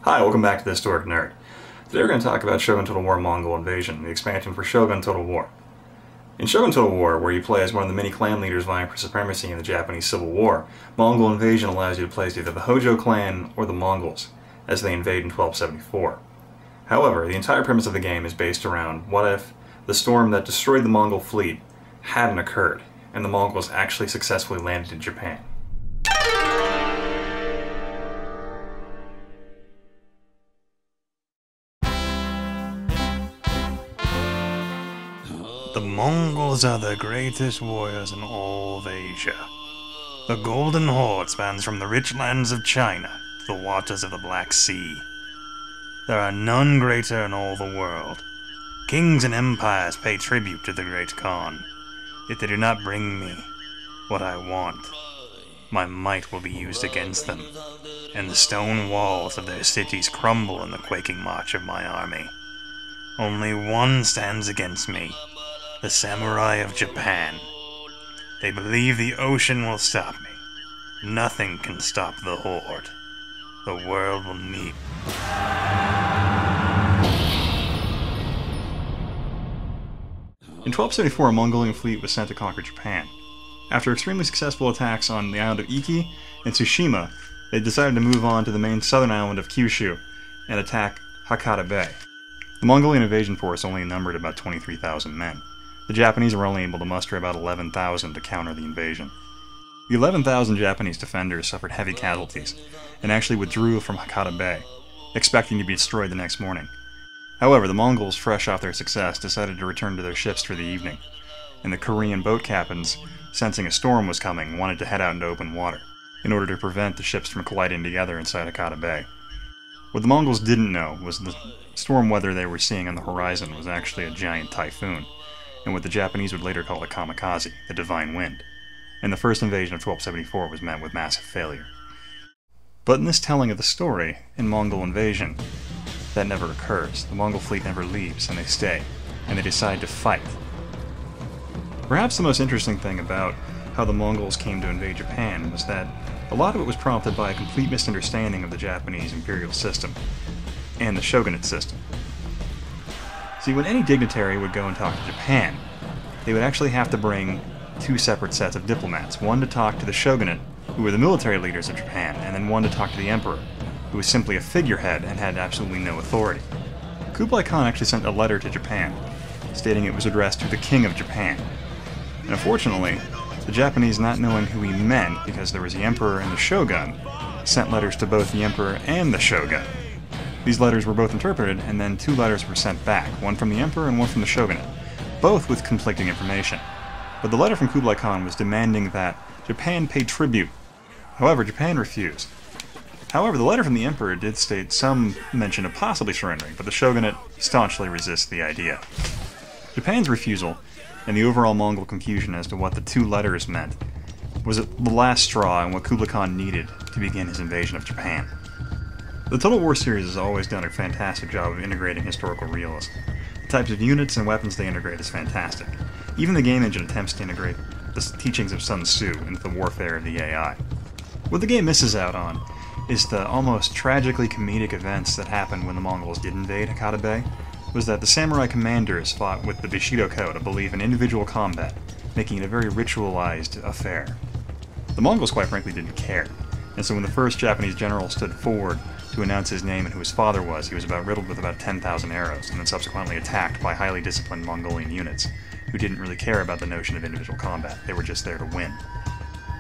Hi, welcome back to the Historic Nerd. Today we're going to talk about Shogun Total War Mongol Invasion, the expansion for Shogun Total War. In Shogun Total War, where you play as one of the many clan leaders vying for supremacy in the Japanese Civil War, Mongol Invasion allows you to play as either the Hojo clan or the Mongols, as they invade in 1274. However, the entire premise of the game is based around what if the storm that destroyed the Mongol fleet hadn't occurred, and the Mongols actually successfully landed in Japan. The Mongols are the greatest warriors in all of Asia. The Golden Horde spans from the rich lands of China to the waters of the Black Sea. There are none greater in all the world. Kings and empires pay tribute to the Great Khan. If they do not bring me what I want, my might will be used against them, and the stone walls of their cities crumble in the quaking march of my army. Only one stands against me. The samurai of Japan. They believe the ocean will stop me. Nothing can stop the Horde. The world will meet. In 1274, a Mongolian fleet was sent to conquer Japan. After extremely successful attacks on the island of Iki and Tsushima, they decided to move on to the main southern island of Kyushu and attack Hakata Bay. The Mongolian invasion force only numbered about 23,000 men. The Japanese were only able to muster about 11,000 to counter the invasion. The 11,000 Japanese defenders suffered heavy casualties, and actually withdrew from Hakata Bay, expecting to be destroyed the next morning. However, the Mongols, fresh off their success, decided to return to their ships for the evening, and the Korean boat captains, sensing a storm was coming, wanted to head out into open water, in order to prevent the ships from colliding together inside Hakata Bay. What the Mongols didn't know was the storm weather they were seeing on the horizon was actually a giant typhoon, and what the Japanese would later call the kamikaze, the divine wind, and the first invasion of 1274 was met with massive failure. But in this telling of the story, in Mongol Invasion, that never occurs. The Mongol fleet never leaves, and they stay, and they decide to fight. Perhaps the most interesting thing about how the Mongols came to invade Japan was that a lot of it was prompted by a complete misunderstanding of the Japanese imperial system, and the shogunate system. See, when any dignitary would go and talk to Japan, they would actually have to bring two separate sets of diplomats, one to talk to the shogunate, who were the military leaders of Japan, and then one to talk to the emperor, who was simply a figurehead and had absolutely no authority. Kublai Khan actually sent a letter to Japan, stating it was addressed to the King of Japan. And unfortunately, the Japanese, not knowing who he meant, because there was the emperor and the shogun, sent letters to both the emperor and the shogun. These letters were both interpreted, and then two letters were sent back, one from the emperor and one from the shogunate, both with conflicting information. But the letter from Kublai Khan was demanding that Japan pay tribute. However, Japan refused. However, the letter from the emperor did state some mention of possibly surrendering, but the shogunate staunchly resists the idea. Japan's refusal, and the overall Mongol confusion as to what the two letters meant, was the last straw and what Kublai Khan needed to begin his invasion of Japan. The Total War series has always done a fantastic job of integrating historical realism. The types of units and weapons they integrate is fantastic. Even the game engine attempts to integrate the teachings of Sun Tzu into the warfare of the AI. What the game misses out on is the almost tragically comedic events that happened when the Mongols did invade Hakata Bay, was that the samurai commanders fought with the Bushido Code, a belief in individual combat, making it a very ritualized affair. The Mongols, quite frankly, didn't care, and so when the first Japanese general stood forward to announce his name and who his father was, he was riddled with about 10,000 arrows, and then subsequently attacked by highly disciplined Mongolian units, who didn't really care about the notion of individual combat. They were just there to win.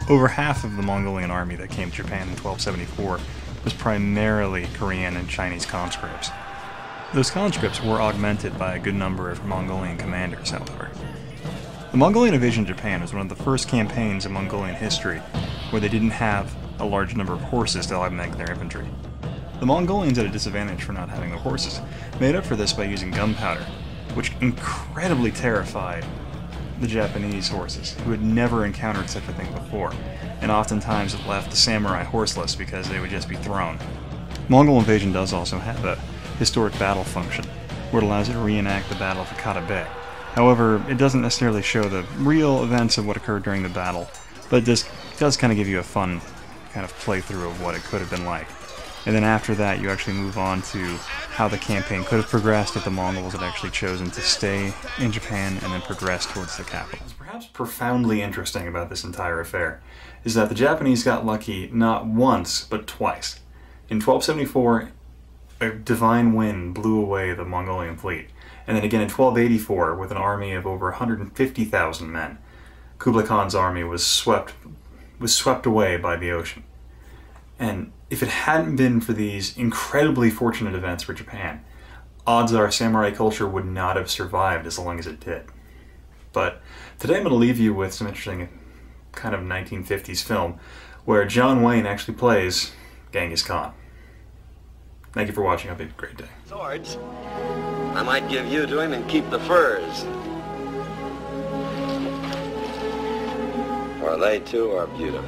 Over half of the Mongolian army that came to Japan in 1274 was primarily Korean and Chinese conscripts. Those conscripts were augmented by a good number of Mongolian commanders, however. The Mongolian invasion of Japan was one of the first campaigns in Mongolian history where they didn't have a large number of horses to augment their infantry. The Mongolians, at a disadvantage for not having the horses, made up for this by using gunpowder, which incredibly terrified the Japanese horses, who had never encountered such a thing before, and oftentimes it left the samurai horseless because they would just be thrown. Mongol Invasion does also have a historic battle function, where it allows you to reenact the Battle of Hakata Bay. However, it doesn't necessarily show the real events of what occurred during the battle, but it does kind of give you a fun kind of playthrough of what it could have been like. And then after that, you actually move on to how the campaign could have progressed if the Mongols had actually chosen to stay in Japan and then progress towards the capital. What's perhaps profoundly interesting about this entire affair is that the Japanese got lucky not once, but twice. In 1274, a divine wind blew away the Mongolian fleet. And then again in 1284, with an army of over 150,000 men, Kublai Khan's army was swept away by the ocean. And if it hadn't been for these incredibly fortunate events for Japan, odds are samurai culture would not have survived as long as it did. But today I'm going to leave you with some interesting kind of 1950s film where John Wayne actually plays Genghis Khan. Thank you for watching. Have a great day. Swords, I might give you to him and keep the furs. For they too are beautiful.